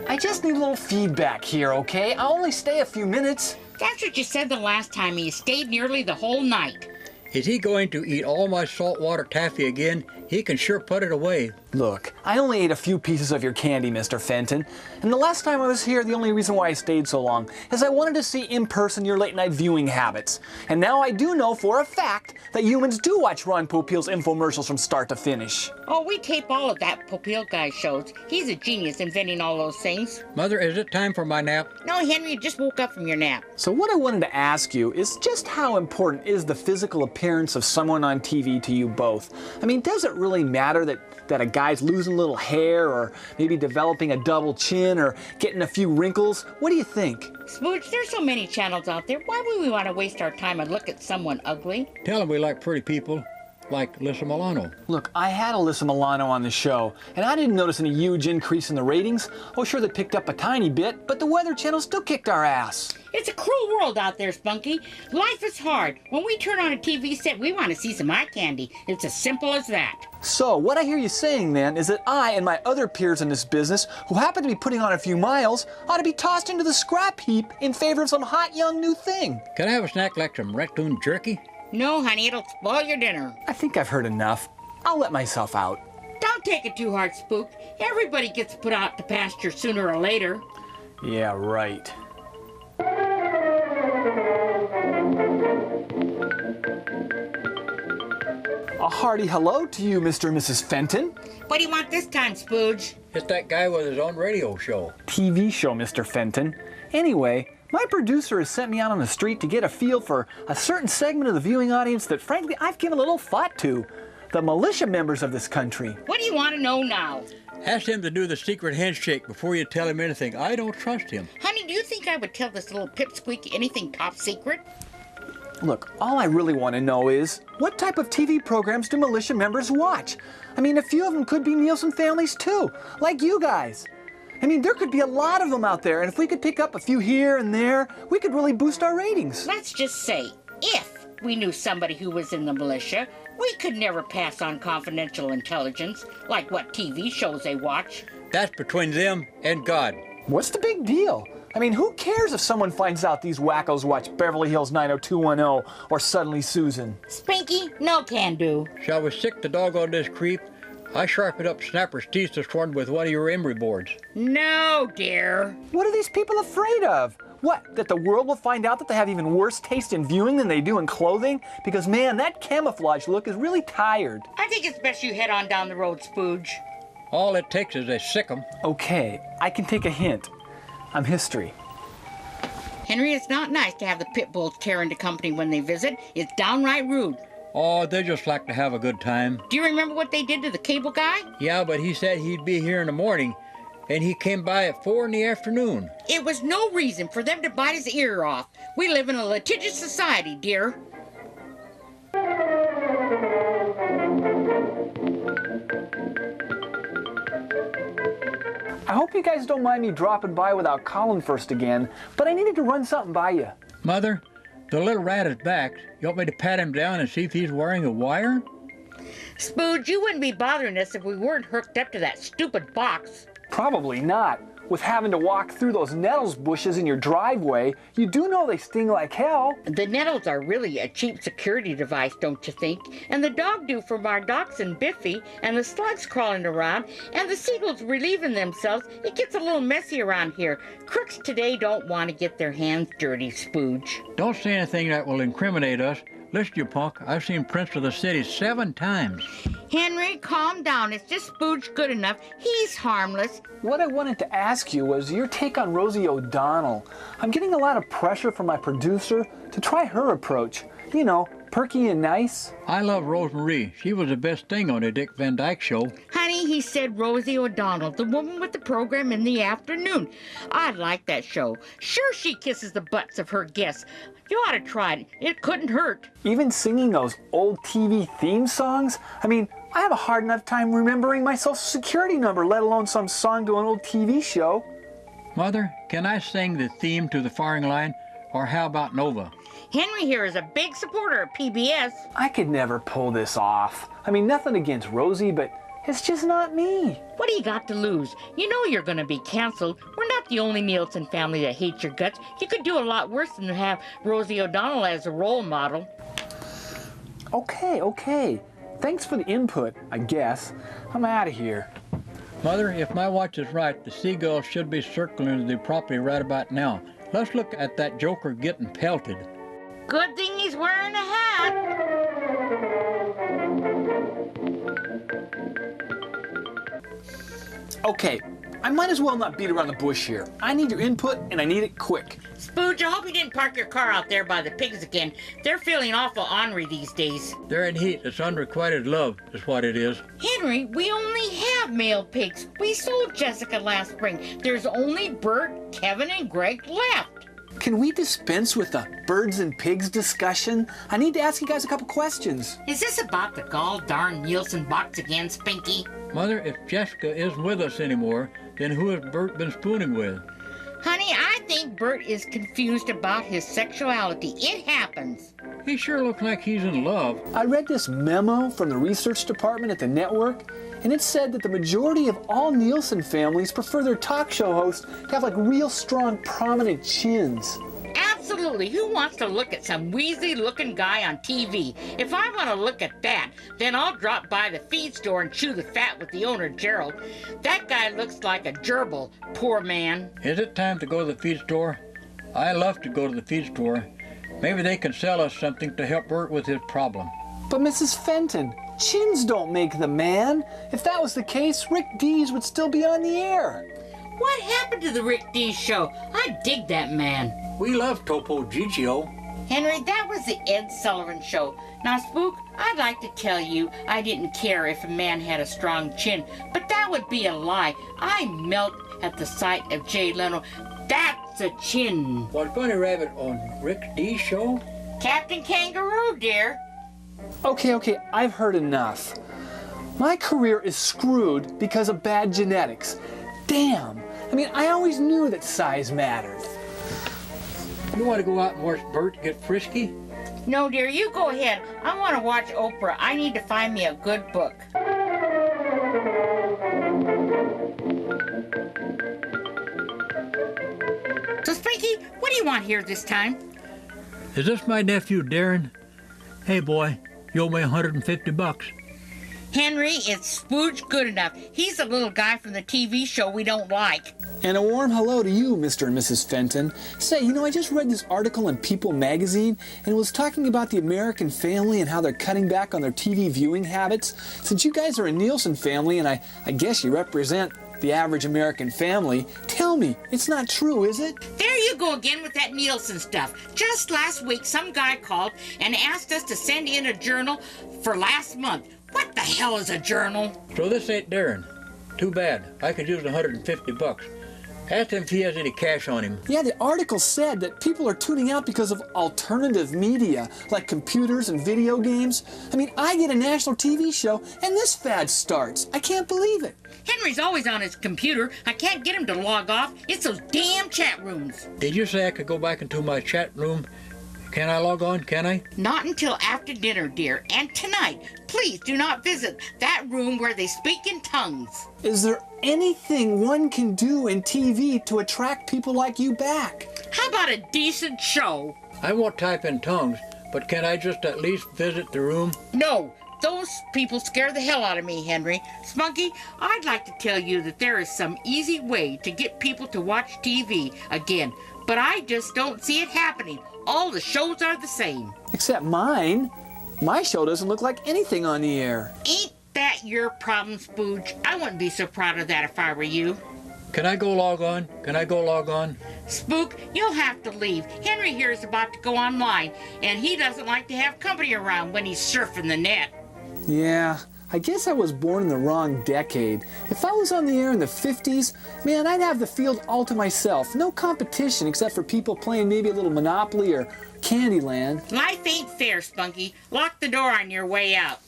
I just need a little feedback here, okay? I'll only stay a few minutes. That's what you said the last time. You stayed nearly the whole night. Is he going to eat all my saltwater taffy again? He can sure put it away. Look, I only ate a few pieces of your candy, Mr. Fenton. And the last time I was here, the only reason why I stayed so long is I wanted to see in person your late-night viewing habits. And now I do know for a fact that humans do watch Ron Popeil's infomercials from start to finish. Oh, we tape all of that Popeil guy's shows. He's a genius inventing all those things. Mother, is it time for my nap? No, Henry, you just woke up from your nap. So what I wanted to ask you is just how important is the physical appearance of someone on TV to you both? I mean, does it really matter that a guy's losing a little hair or maybe developing a double chin or getting a few wrinkles? What do you think? Spooge, there's so many channels out there. Why would we want to waste our time and look at someone ugly? Tell him we like pretty people, like Alyssa Milano. Look, I had Alyssa Milano on the show, and I didn't notice any huge increase in the ratings. Oh, sure, they picked up a tiny bit, but the Weather Channel still kicked our ass. It's a cruel world out there, Spunky. Life is hard. When we turn on a TV set, we want to see some eye candy. It's as simple as that. So, what I hear you saying then is that I and my other peers in this business, who happen to be putting on a few miles, ought to be tossed into the scrap heap in favor of some hot young new thing. Can I have a snack like some raccoon jerky? No, honey, it'll spoil your dinner. I think I've heard enough. I'll let myself out. Don't take it too hard, Spook. Everybody gets put out to pasture sooner or later. Yeah, right. A hearty hello to you, Mr. and Mrs. Fenton. What do you want this time, Spooge? It's that guy with his own radio show. TV show, Mr. Fenton. Anyway, my producer has sent me out on the street to get a feel for a certain segment of the viewing audience that, frankly, I've given a little thought to. The militia members of this country. What do you want to know now? Ask him to do the secret handshake before you tell him anything. I don't trust him. Honey, do you think I would tell this little pipsqueak anything top secret? Look, all I really want to know is, what type of TV programs do militia members watch? I mean, a few of them could be Nielsen families too, like you guys. I mean, there could be a lot of them out there, and if we could pick up a few here and there, we could really boost our ratings. Let's just say, if we knew somebody who was in the militia, we could never pass on confidential intelligence, like what TV shows they watch. That's between them and God. What's the big deal? I mean, who cares if someone finds out these wackos watch Beverly Hills 90210 or Suddenly Susan? Spanky, no can do. Shall we sick the dog on this creep? I sharpened up Snapper's teeth this morning with one of your emery boards. No, dear. What are these people afraid of? What, that the world will find out that they have even worse taste in viewing than they do in clothing? Because, man, that camouflage look is really tired. I think it's best you head on down the road, Spooge. All it takes is a sick 'em. Okay, I can take a hint. I'm history. Henry, it's not nice to have the pit bulls tear into company when they visit. It's downright rude. Oh, they just like to have a good time. Do you remember what they did to the cable guy? Yeah, but he said he'd be here in the morning, and he came by at 4 in the afternoon. It was no reason for them to bite his ear off. We live in a litigious society, dear. I hope you guys don't mind me dropping by without calling first again, but I needed to run something by you. Mother, the little rat is back. You want me to pat him down and see if he's wearing a wire? Spooge, you wouldn't be bothering us if we weren't hooked up to that stupid box. Probably not. With having to walk through those nettles bushes in your driveway, you do know they sting like hell. The nettles are really a cheap security device, don't you think? And the dog do from our dachshund Biffy, and the slugs crawling around, and the seagulls relieving themselves. It gets a little messy around here. Crooks today don't want to get their hands dirty, Spooge. Don't say anything that will incriminate us. Listen, you punk, I've seen Prince of the City 7 times. Henry, calm down. It's just Spooge good enough. He's harmless. What I wanted to ask you was your take on Rosie O'Donnell. I'm getting a lot of pressure from my producer to try her approach. You know, perky and nice. I love Rosemarie. She was the best thing on the Dick Van Dyke Show. Honey, he said Rosie O'Donnell, the woman with the program in the afternoon. I like that show. Sure, she kisses the butts of her guests. You ought to try it. It couldn't hurt. Even singing those old TV theme songs? I mean, I have a hard enough time remembering my social security number, let alone some song to an old TV show. Mother, can I sing the theme to the firing line? Or how about Nova? Henry here is a big supporter of PBS. I could never pull this off. I mean, nothing against Rosie, but It's just not me. What do you got to lose? You know you're going to be canceled. We're not the only Nielsen family that hates your guts. You could do a lot worse than to have Rosie O'Donnell as a role model. Okay. Thanks for the input, I guess. I'm out of here. Mother, if my watch is right, the seagulls should be circling the property right about now. Let's look at that joker getting pelted. Good thing he's wearing a hat. Okay, I might as well not beat around the bush here. I need your input, and I need it quick. Spud, I hope you didn't park your car out there by the pigs again. They're feeling awful ornery these days. They're in heat. It's unrequited love is what it is. Henry, we only have male pigs. We sold Jessica last spring. There's only Bert, Kevin, and Greg left. Can we dispense with the birds and pigs discussion? I need to ask you guys a couple questions. Is this about the gall darn Nielsen box again, Spinky? Mother, if Jessica isn't with us anymore, then who has Bert been spooning with? Honey, I think Bert is confused about his sexuality. It happens. He sure looks like he's in love. I read this memo from the research department at the network, and it said that the majority of all Nielsen families prefer their talk show hosts to have like real strong, prominent chins. Absolutely. Who wants to look at some wheezy-looking guy on TV? If I want to look at that, then I'll drop by the feed store and chew the fat with the owner, Gerald. That guy looks like a gerbil, poor man. Is it time to go to the feed store? I love to go to the feed store. Maybe they can sell us something to help Bert with his problem. But Mrs. Fenton, chins don't make the man. If that was the case, Rick Dees would still be on the air. What happened to the Rick Dees show? I dig that man. We love Topo Gigio. Henry, that was the Ed Sullivan show. Now, Spook, I'd like to tell you I didn't care if a man had a strong chin, but that would be a lie. I melt at the sight of Jay Leno. That's a chin. Was Bunny Rabbit on Rick D's show? Captain Kangaroo, dear. Okay, I've heard enough. My career is screwed because of bad genetics. Damn. I mean, I always knew that size mattered. You want to go out and watch Bert get frisky? No, dear, you go ahead. I want to watch Oprah. I need to find me a good book. So, Spinky, what do you want here this time? Is this my nephew, Darren? Hey, boy, you owe me $150. Henry, it's Spooge good enough. He's the little guy from the TV show we don't like. And a warm hello to you, Mr. and Mrs. Fenton. Say, I just read this article in People magazine, and it was talking about the American family and how they're cutting back on their TV viewing habits. Since you guys are a Nielsen family, and I guess you represent the average American family, tell me, it's not true, is it? There you go again with that Nielsen stuff. Just last week, some guy called and asked us to send in a journal for last month. What the hell is a journal? So this ain't Darren. Too bad. I could use $150. Ask him if he has any cash on him. Yeah, the article said that people are tuning out because of alternative media, like computers and video games. I mean, I get a national TV show, and this fad starts. I can't believe it. Henry's always on his computer. I can't get him to log off. It's those damn chat rooms. Did you say I could go back into my chat room? Can I log on, can I? Not until after dinner, dear. And tonight, please do not visit that room where they speak in tongues. Is there anything one can do in TV to attract people like you back? How about a decent show? I won't type in tongues, but can I just at least visit the room? No. Those people scare the hell out of me, Henry. Spunky, I'd like to tell you that there is some easy way to get people to watch TV again, but I just don't see it happening. All the shows are the same. Except mine. My show doesn't look like anything on the air. Ain't that your problem, Spooge? I wouldn't be so proud of that if I were you. Can I go log on? Can I go log on? Spook, you'll have to leave. Henry here is about to go online, and he doesn't like to have company around when he's surfing the net. Yeah, I guess I was born in the wrong decade. If I was on the air in the 50s, man, I'd have the field all to myself. No competition except for people playing maybe a little Monopoly or Candyland. Life ain't fair, Spunky. Lock the door on your way out.